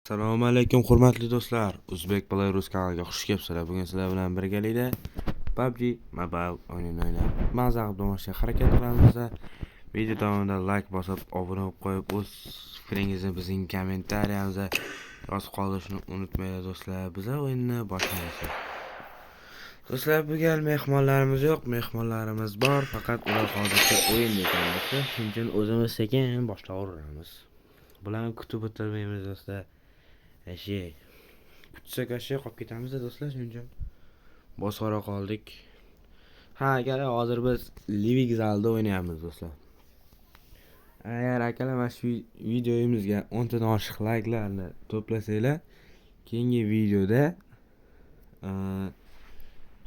Assalomu alaykum hurmatli do'stlar. Uzbek Belarus kanaliga xush kelibsizlar. Bugun sizlar bilan birgalikda PUBG Mobile o'yinini o'ynab mazza qilib o'ynashga harakat qilamiz. Video davomida like bosib, obuna bo'lib qo'yib, o'z fikringizni bizning kommentariyamizda yozib qoldirishni unutmanglar do'stlar. Biz o'yinni boshlaymiz. Do'stlar, bugun mehmonlarimiz yo'q, mehmonlarimiz bor, faqat ular hozircha o'yin ekanlar. Shuning uchun o'zimiz sekin boshlayveramiz. Bularni kutib o'tirmaymiz do'stlar. Kutsak qolib ketamiz do'stlar, shuning uchun bosora qoldik. Akalar, hozir biz Living zalda o'ynayapmiz do'stlar. Agar akalar mana shu videomizga 10 tadan oshiq like'larni to'plasanglar, keyingi videoda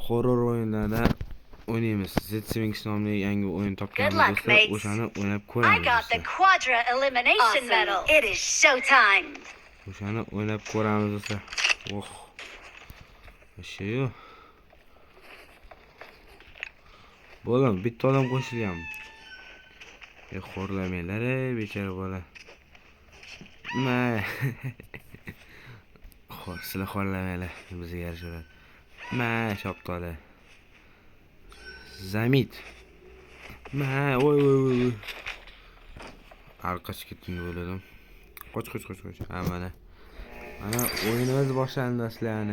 horror o'yinlardan o'ynaymiz. Z7 nomli yangi o'yin topganmiz do'stlar. O'shani o'ynab ko'ramiz. O'shani o'ynab ko'ramiz do'stlar. Shu. Bo'lam, bitta odam qo'shilgan. Xo'rlamanglar, bechora bola. Sizlar xo'rlamanglar, bizga yarashadi. Shoptola. Zamit. Voy. Arqacha ketdim o'yladim. Qoch. Mana o'yinimiz boshlandi do'stlar.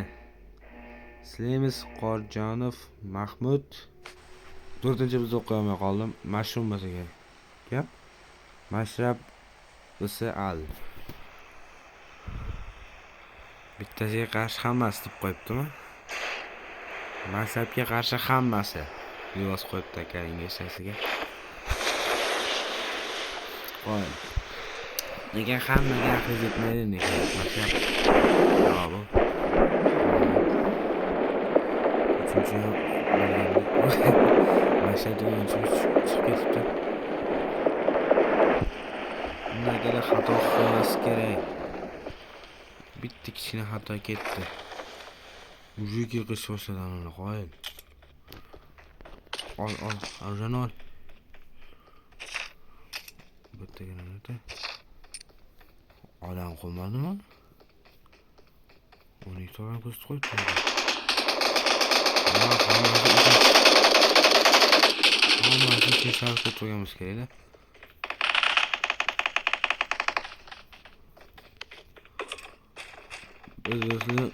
Sizlarimiz Qorjonov Mahmud 4-biz o'qiy olmay qoldim. Mashrum bo'lsa kerak. Gap. Mashrab al. Bittasiga qarshi hammasi deb qo'yibdimi? Mashrabga qarshi hammasi. Yozib qo'yibdi akaning eshasiga. Qo'y. Nega hammaga aql yetmaydi nega? Mashrab. Bravo. Mashrabdan chiqib ketibdi. Bunga xato qilmas kerak. Bitta kichkina xato ketdi. Mujik yiqish boshladi uni qo'yib. Ol, arjan ol. Bitta granata. Odam qolmadimi? Uni to'g'ri ko'st qo'yibdi. Hammasi kesarib qo'yamiz kerak-da. Biz o'zini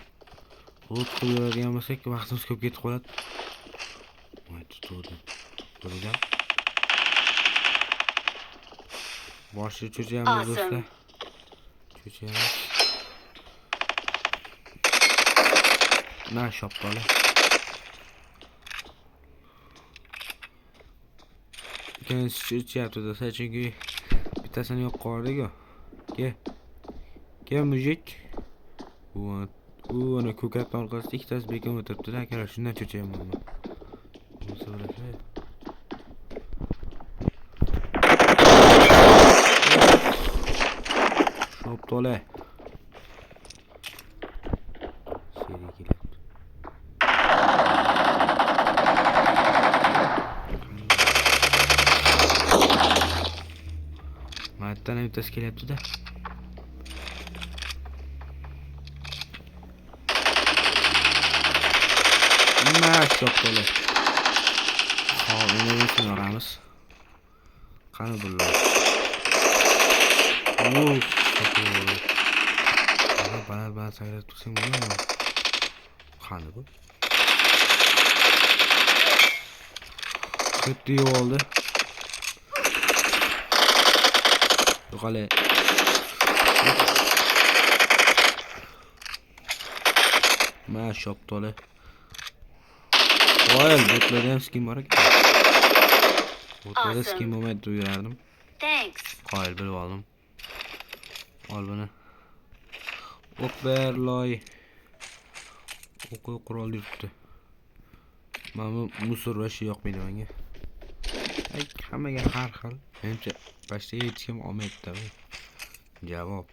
o't qo'yadigan bo'lsak, vaqtimiz ko'p ketib qoladi. Voy, tutdim. Ko'rgan. Boshi cho'chayamiz do'stlar. Cho'chayamiz. Shoptola. Keyin cho'chayapti do'stlar, chunki bittasini yo'q qildik-ku. Ke mujik. Ana ko'katning orqasida ikkitasi bekam o'tiribdi-da, akalar, shundan cho'chayapman. Shoptola. Seri kelyapti. Matdan bittasi kelyapti-da. Shoptola. Uni sinaramiz. Qani bular. Bana sayrab tursang bo'ladimi? Qani bu? Ketdi oldi. Yo'qale. Shoptola. Voy, botlarda ham skin bor ekan. Botlarda skin bo'lmaydi yurardim. Qoyil bilib oldim. Ol buni. O'qberloy. O'quv qurol yuribdi. Mana musor va shu yoqmaydi menga. Hammaga har xil. Menimcha boshqa hech kim olmaydi-da. Javob.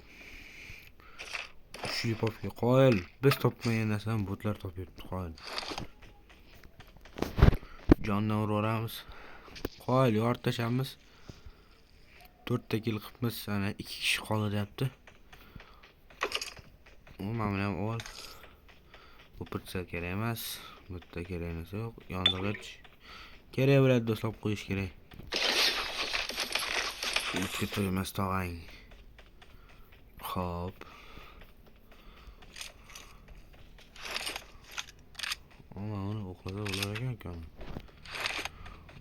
Shu popga qoyil. Biz topmagan narsani botlar topyapti, qoyil. Jondan uramiz. Qoyil, yorib tashamiz. 4 ta kill qilibmiz, ana 2 kishi qoldi deyapti. Mana ham ol. Bu pırtsa kerak emas. Bitta kerak narsa yo'q. Yondirg'ich kerak bo'ladi do'stlar, qo'yish kerak. Ikki to'ymas tog'ang. Xo'p. Ama onu o'qlasa bo'lar ekan.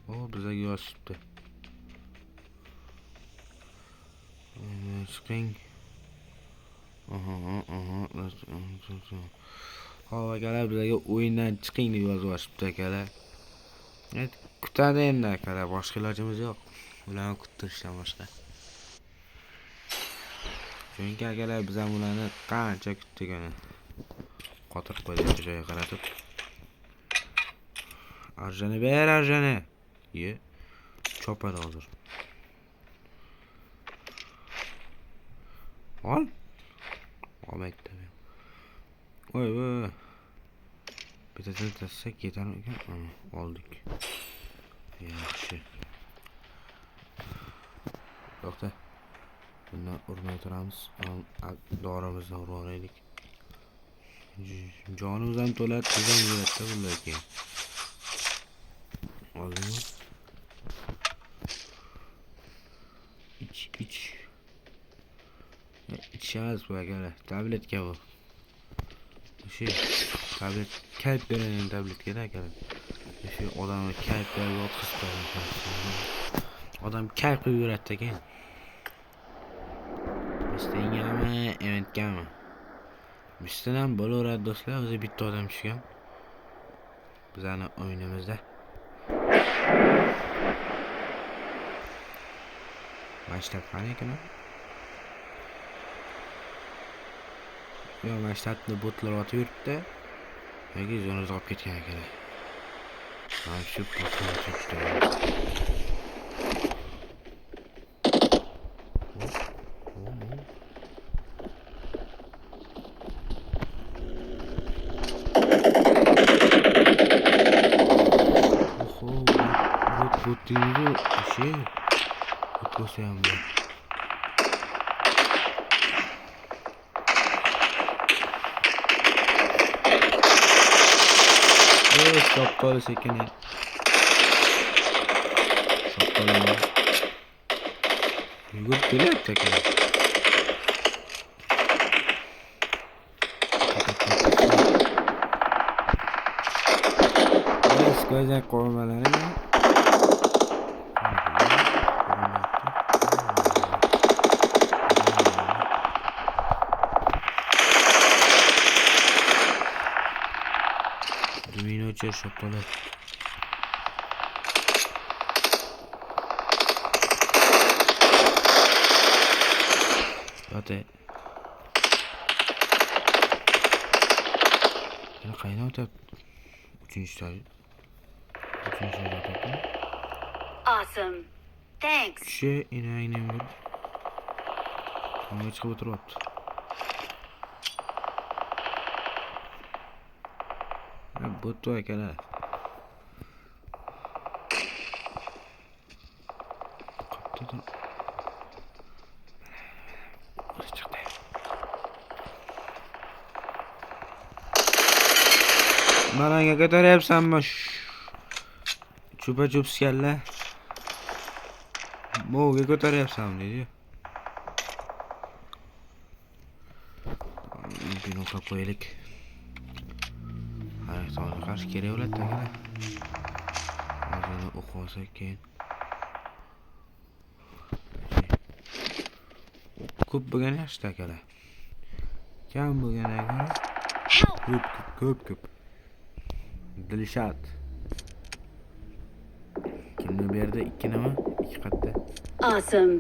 O bizga yozibdi. Chiqing. Hop akalar, bizga o'yindan chiqing deb yozib olishibdi akalar. Kutadi endi akalar, boshqa ilojimiz yo'q. Ularni kuttirishdan boshqa. Chunki akalar biz ham ularni qancha kutdik ana. Qotirib qo'ydik joyga qaratib. Arjani ber, arjani. Ye. Chopadi hozir. Ol. Olmaydi. Voy voy. Bittadan tassak yetarmi ekan? Oldik. Yaxshi. To'xta. Bundan urmay turamiz. Dorimizni urib olaylik. Jonimiz ham to'ladi, tizim yuradida bunday keyin. Oldingmi? Ich. İçmez bu arkadaşlar. Tablet ki bu. Tablet kalp veren tablet ki arkadaşlar. Odamı kalp veriyor, adam kalp üretti ki. Bizden gelme, evet gelme. Bizden ham bo'laveradi do'stlar, o'zi bitta odam tushgan. Bizning o'yinimizda. Başlat qani ekan? Yo, başlatni botlar otib yuribdi. Yoki zonada olib ketgan ekan. Mana shu botlar chiqdi. Bu dinle şey koşuyorum ben. Evet, şapkalı sekene. Şapkalı ya. Yugur geliyor tekrar. Evet, koyacak koymaları ya. Düğmeyi açıyor şapkalı. Hadi. Yani kaynağı öte. Üçüncü tane öte. Awesome. Thanks. Şey ineğine vur. Ama çıkıp oturup. Butuh ekana. Kaptı da. Çıktı. Maranga ko'taryapsanmi? Chupa chups kalla. Mo'ga ko'taryapsanmi dedi. Buni qo'yib qo'yaylik. Hayatona qarshi kerak bo'ladi akalar. O'zini o'qib olsak keyin. Ko'p bo'lgan yaxshi akalar. Kam bo'lgan akalar. Ko'p. Dilshad. Kimni bu yerda 2 nima? 2 qatta. Awesome.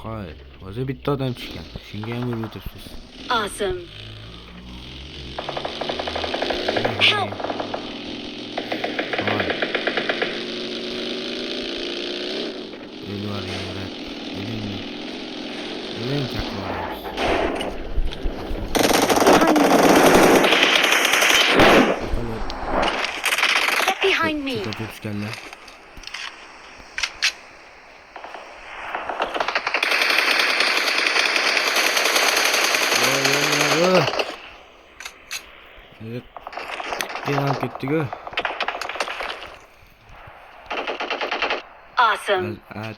Qo'y. O'zi bitta odam chiqqan. Shunga ham urib o'tiribsiz. Awesome. Help. Get behind me. Keyin ketdik-ku. Awesome.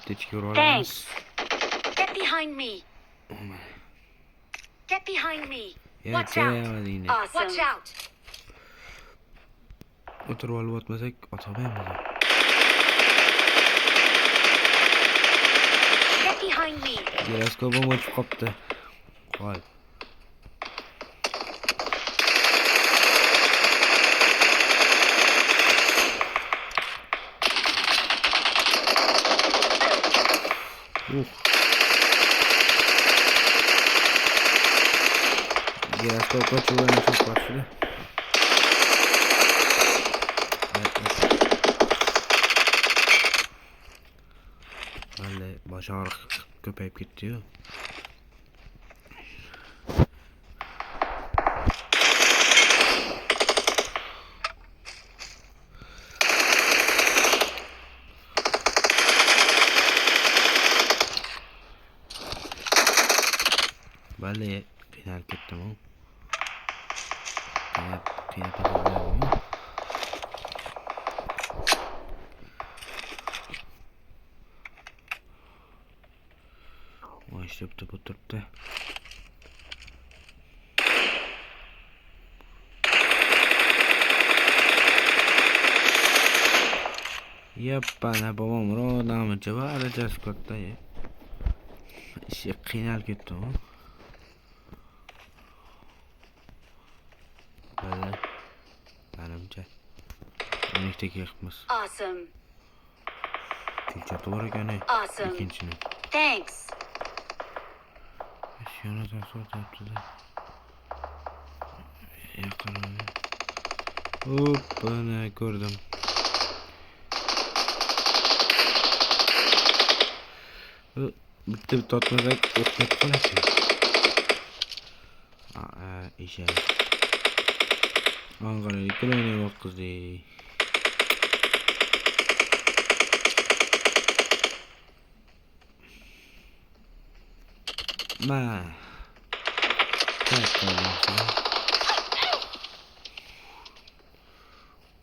Techga olamiz. Thanks. Get behind me. Get behind me. Watch out. Awesome. Watch out. O'tirib olib o'tmasak, otolmaymiz. Get behind me. Giroskopim o'chib qopti. Qo'y. Giroskop o'chirgan çok başladı. Vallahi baş ağrı köpeyip gitti ya. Vallahi qiynalib ketdim u. Qiynab ketdim. Voy, ishibdi bu turibdi. Yappana babam rodamcha bari jaskotda. Ishi qiynalib ketdi u. Vallahi menimcha nektek yiqmiz. Awesome. Kulchati bor ekan. Awesome. Ikkinchini. Thanks. Yana tasodifda. Yaqin. Hoppana ko'rdim. Bitta totmasak o'tib qoladi. Isha. Anqaralik bilan o'tqizdi. Ma.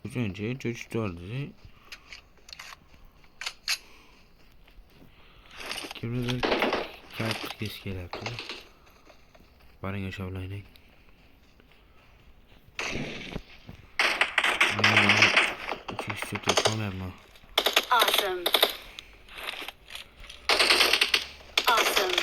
Uchinchi cho'chtordi. Kimdir kalp kes kelyapti. Boring o'sha bilan. Awesome. Awesome.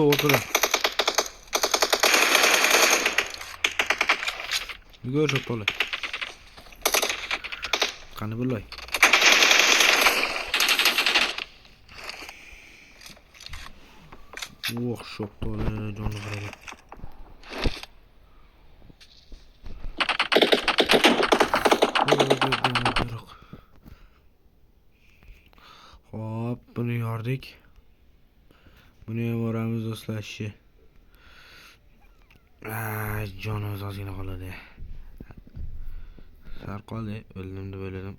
O'tirdi. Go'sht to'la. Qani bo'lay. Shop to'la jonivor. Hop, buni yordik. Buni ham boramiz do'stlar ishi. Jonimiz ozgina qoladi. Sar qoldi, o'ldim deb o'yladim.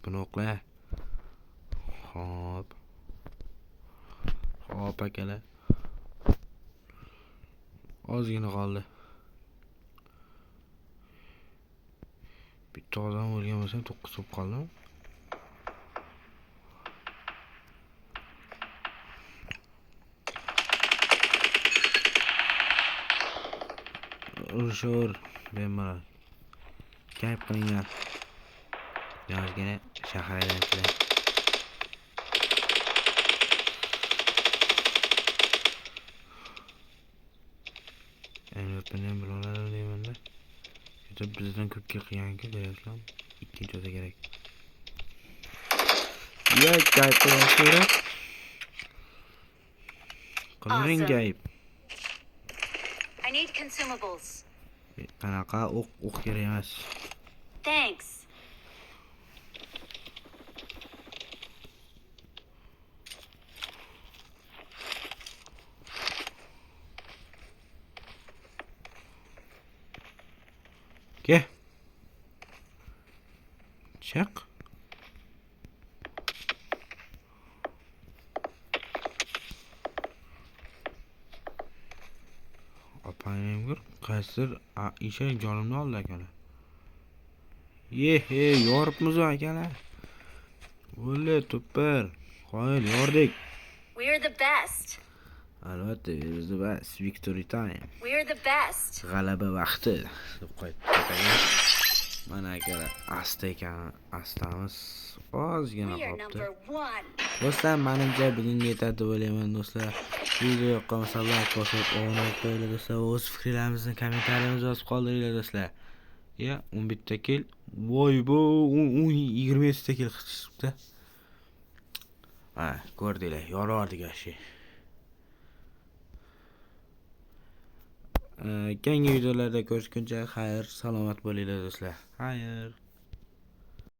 Buni o'qla. Hop. Hop akalar. Ozgina qoldi. Bitta odam o'lgan bo'lsa 9 bo'lib qoldim. Urishur, bemalol. Kayf qilinglar. Yozgina shahar aylantilar. Endi ham bilaman deyman-da. Juda bizdan ko'pga qilgan-ku, berasizlar. Ikkinchi o'ta kerak. Ya kayf qilinglar. Qiling kayf. I need consumables. Qanaqa o'q kerak emas. Thanks. Ke. Chiq. Opangimga qaysidir ishak jonimni oldi akalar. Ye, yoribmiz akalar. O'le tupper. Qoyil yordik. We're the best. Albatta, we're the best. Victory time. We're the best. G'alaba vaqti deb qo'yibdi. Mana akalar, asta ekan, astamiz ozgina We are qolibdi. number 1. Do'stlar, menimcha bugunga yetadi deb o'ylayman do'stlar. Video yoqqansa like bosib, obuna bo'lib qo'yinglar do'stlar. O'z fikrlaringizni kommentariyamizga yozib qoldiringlar do'stlar. Ya, 11 ta kill. Voy bu 27 ta kill qilishibdi. Ha, ko'rdinglar, yorardik ashi. Keyingi videolarda ko'rishguncha xayr, salomat bo'linglar do'stlar. Xayr.